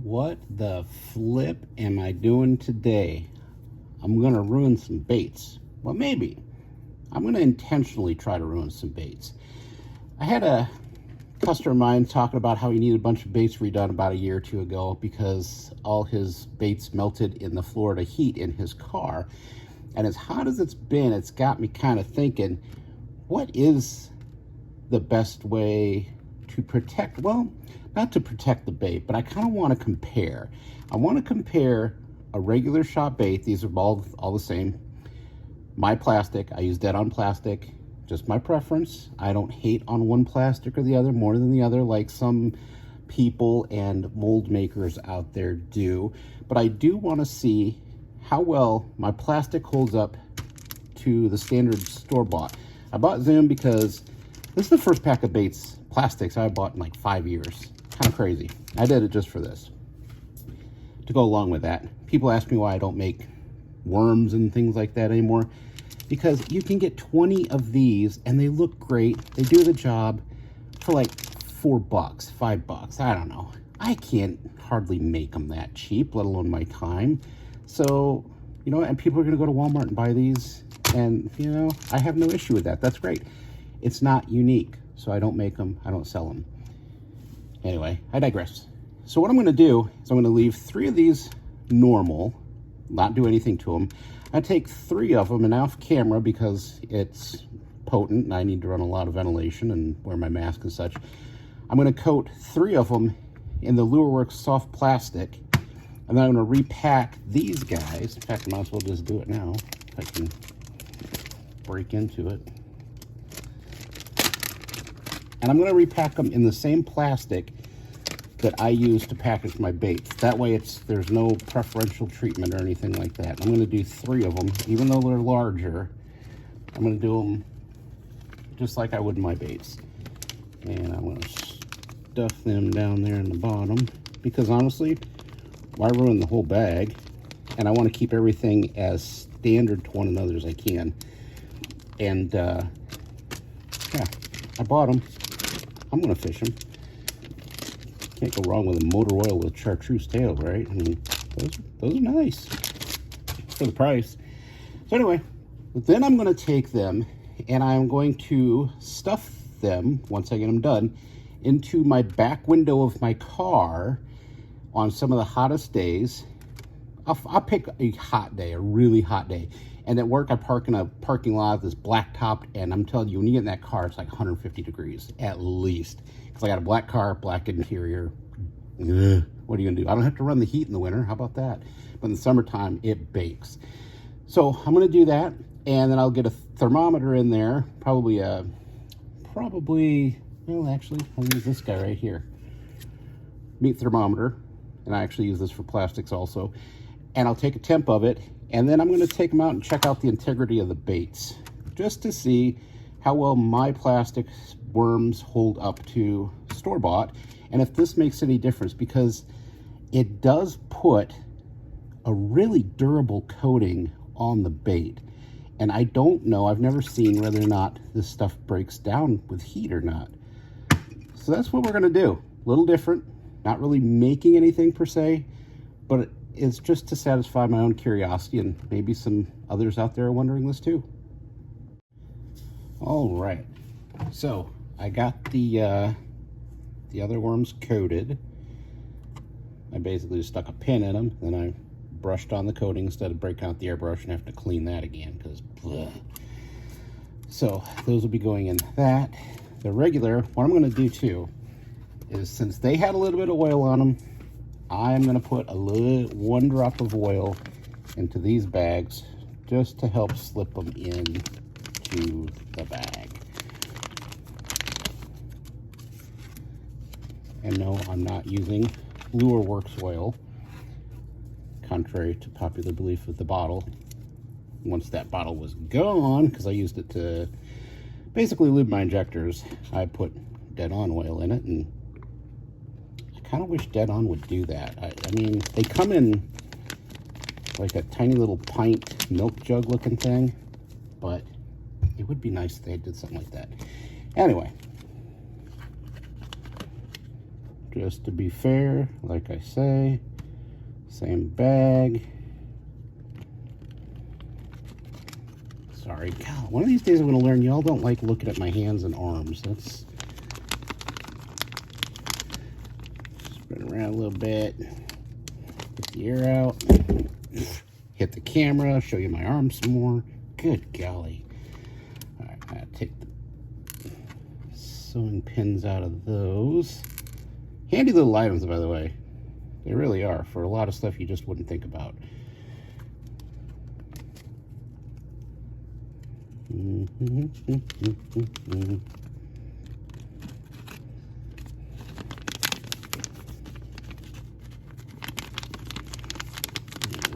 What the flip am I doing today? I'm gonna ruin some baits. Well, maybe. I'm gonna intentionally try to ruin some baits. I had a customer of mine talking about how he needed a bunch of baits redone about a year or two ago because all his baits melted in the Florida heat in his car. And as hot as it's been, it's got me kind of thinking, what is the best way to protect, well, not to protect the bait, but I kind of want to compare. I want to compare a regular shop bait. These are all the same. My plastic, I use dead on plastic, just my preference. I don't hate on one plastic or the other more than the other like some people and mold makers out there do. But I do want to see how well my plastic holds up to the standard store-bought. I bought Zoom because this is the first pack of baits, plastics, I bought in like 5 years. Kind of crazy. I did it just for this. To go along with that, people ask me why I don't make worms and things like that anymore. Because you can get 20 of these and they look great. They do the job for like $4, $5. I don't know. I can't hardly make them that cheap, let alone my time. So, you know, and people are going to go to Walmart and buy these. And, you know, I have no issue with that. That's great. It's not unique. So I don't make them. I don't sell them. Anyway, I digress. So what I'm going to do is I'm going to leave 3 of these normal, not do anything to them. I take 3 of them and off camera because it's potent and I need to run a lot of ventilation and wear my mask and such. I'm going to coat 3 of them in the LureWorks soft plastic, and then I'm going to repack these guys. In fact, I might as well just do it now if I can break into it. And I'm going to repack them in the same plastic that I use to package my baits. That way there's no preferential treatment or anything like that. I'm going to do 3 of them, even though they're larger. I'm going to do them just like I would my baits. And I'm going to stuff them down there in the bottom because honestly, why ruin the whole bag? And I want to keep everything as standard to one another as I can. And yeah, I bought them. I'm going to fish them. Can't go wrong with a motor oil with chartreuse tail, right? I mean, those are nice for the price. So anyway, then I'm going to take them and I'm going to stuff them, once I get them done, into my back window of my car on some of the hottest days. I'll pick a hot day, a really hot day. And at work, I park in a parking lot that's blacktop, and I'm telling you, when you get in that car, it's like 150 degrees, at least. Because I got a black car, black interior. Ugh. What are you going to do? I don't have to run the heat in the winter. How about that? But in the summertime, it bakes. So I'm going to do that, and then I'll get a thermometer in there. Probably, well, actually, I'll use this guy right here. Meat thermometer. And I actually use this for plastics also. And I'll take a temp of it, and then I'm going to take them out and check out the integrity of the baits, just to see how well my plastic worms hold up to store-bought, and if this makes any difference, because it does put a really durable coating on the bait. And I don't know, I've never seen whether or not this stuff breaks down with heat or not. So that's what we're going to do. A little different, not really making anything per se, but it's just to satisfy my own curiosity, and maybe some others out there are wondering this too. All right, so I got the other worms coated. I basically just stuck a pin in them, then I brushed on the coating instead of breaking out the airbrush and have to clean that again because so those will be going in that. The regular, what I'm going to do too is, since they had a little bit of oil on them, I'm going to put one drop of oil into these bags just to help slip them in to the bag. And no, I'm not using LureWorks oil, contrary to popular belief with the bottle. Once that bottle was gone, because I used it to basically lube my injectors, I put dead on oil in it, and I kind of wish Dead On would do that. I mean, they come in like a tiny little pint milk jug looking thing, but it would be nice if they did something like that. Anyway, just to be fair, like I say, same bag. Sorry, God, one of these days I'm going to learn y'all don't like looking at my hands and arms. That's spread around a little bit. Get the air out. Hit the camera. Show you my arms some more. Good golly. All right, I take the sewing pins out of those. Handy little items, by the way. They really are for a lot of stuff you just wouldn't think about.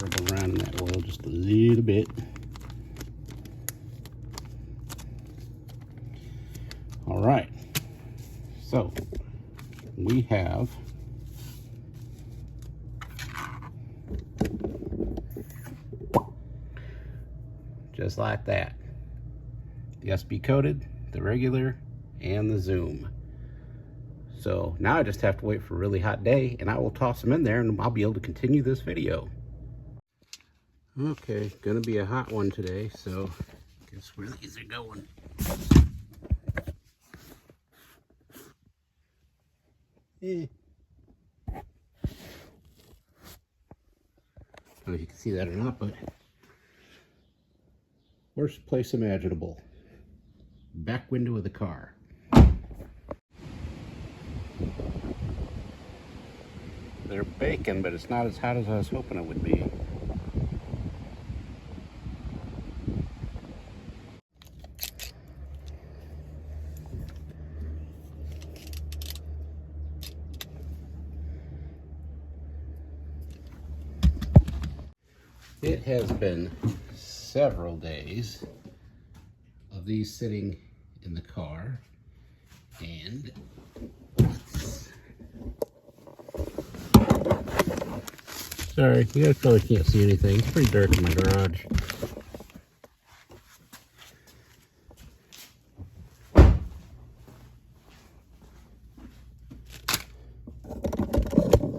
Rub around in that oil just a little bit. All right, so we have just like that. The SB coated, the regular, and the zoom. So now I just have to wait for a really hot day, and I will toss them in there and I'll be able to continue this video. Okay, gonna be a hot one today, so guess where these are going. I don't know if you can see that or not, but worst place imaginable. Back window of the car. They're baking, but it's not as hot as I was hoping it would be. It has been several days of these sitting in the car, and sorry, you guys probably can't see anything. It's pretty dark in my garage.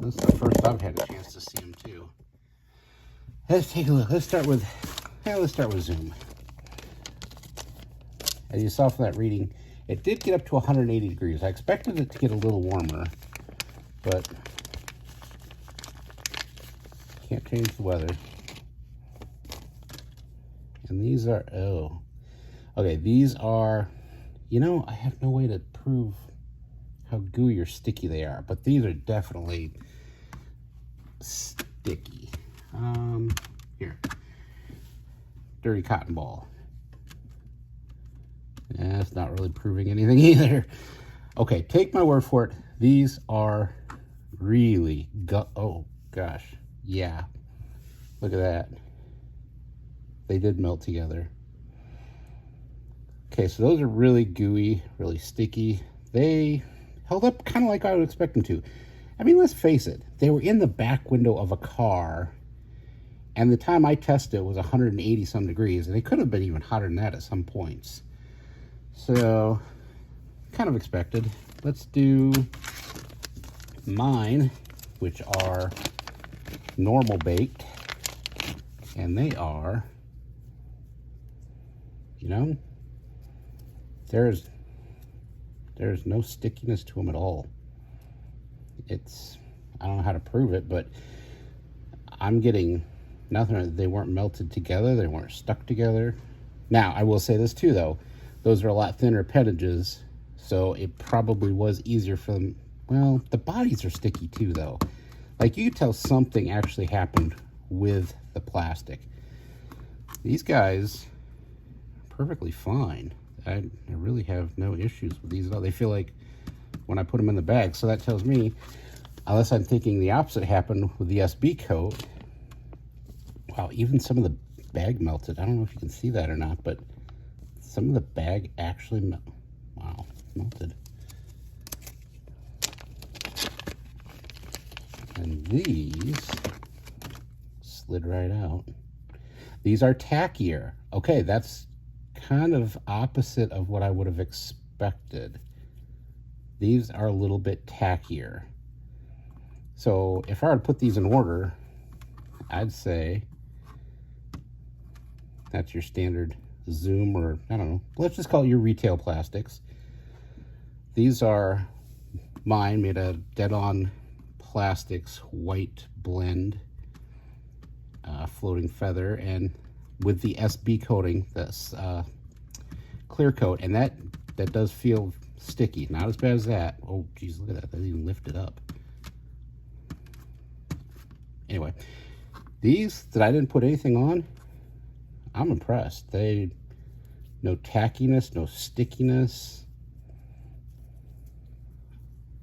That's the first I've had a chance to see them too. Let's take a look. Let's start with zoom. As you saw from that reading, it did get up to 180 degrees. I expected it to get a little warmer, but can't change the weather. And these are, oh, okay, these are, you know, I have no way to prove how gooey or sticky they are, but these are definitely sticky. Here, dirty cotton ball. Yeah, it's not really proving anything either. Okay, take my word for it. These are really, oh gosh, yeah. Look at that. They did melt together. Okay, so those are really gooey, really sticky. They held up kind of like I would expect them to. I mean, let's face it. They were in the back window of a car, and the time I tested it was 180 some degrees, and they could have been even hotter than that at some points. So, kind of expected. Let's do mine, which are normal baked, and they are, you know, there's no stickiness to them at all. It's, I don't know how to prove it, but I'm getting nothing. They weren't melted together. They weren't stuck together. Now, I will say this too, though. Those are a lot thinner appendages, so it probably was easier for them. Well, the bodies are sticky too, though. Like, you could tell something actually happened with the plastic. These guys are perfectly fine. I really have no issues with these at all. They feel like when I put them in the bag, so that tells me, unless I'm thinking the opposite happened with the SB coat. Wow, even some of the bag melted. I don't know if you can see that or not, but some of the bag actually melted. And these slid right out. These are tackier. Okay, that's kind of opposite of what I would have expected. These are a little bit tackier. So if I were to put these in order, I'd say that's your standard Zoom, or I don't know, let's just call it your retail plastics. These are mine, made of Dead-On Plastics white blend, floating feather, and with the SB coating, this clear coat, and that does feel sticky. Not as bad as that. Oh geez, look at that, that even lifted up. Anyway, these that I didn't put anything on, I'm impressed. They, no tackiness, no stickiness.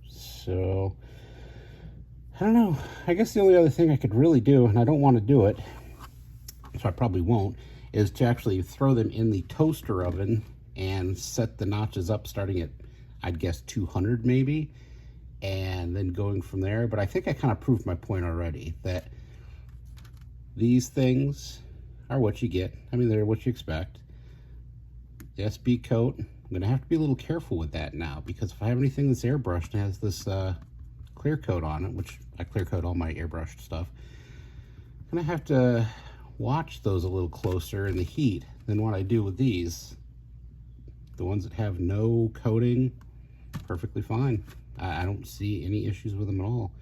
So I don't know, I guess the only other thing I could really do, and I don't want to do it, so I probably won't, is to actually throw them in the toaster oven and set the notches up starting at, I'd guess, 200 maybe, and then going from there. But I think I kind of proved my point already, that these things are what you get. I mean, they're what you expect. The SB coat, I'm gonna have to be a little careful with that now, because if I have anything that's airbrushed and has this clear coat on it, which I clear coat all my airbrushed stuff, I'm gonna have to watch those a little closer in the heat than what I do with these. The ones that have no coating, perfectly fine. I don't see any issues with them at all.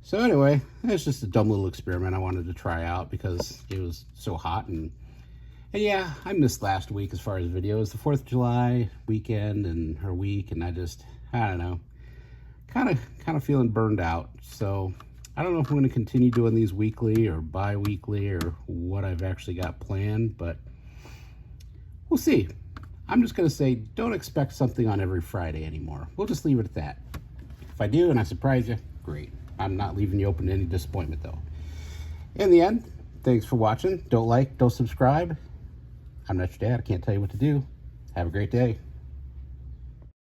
So anyway, it's just a dumb little experiment I wanted to try out because it was so hot. And yeah, I missed last week as far as videos, the 4th of July weekend and her week, and I don't know, kind of feeling burned out. So I don't know if I'm going to continue doing these weekly or bi-weekly or what I've actually got planned, but we'll see. I'm just going to say, don't expect something on every Friday anymore. We'll just leave it at that. If I do and I surprise you, great. I'm not leaving you open to any disappointment, though. In the end, thanks for watching. Don't like, don't subscribe. I'm not your dad. I can't tell you what to do. Have a great day.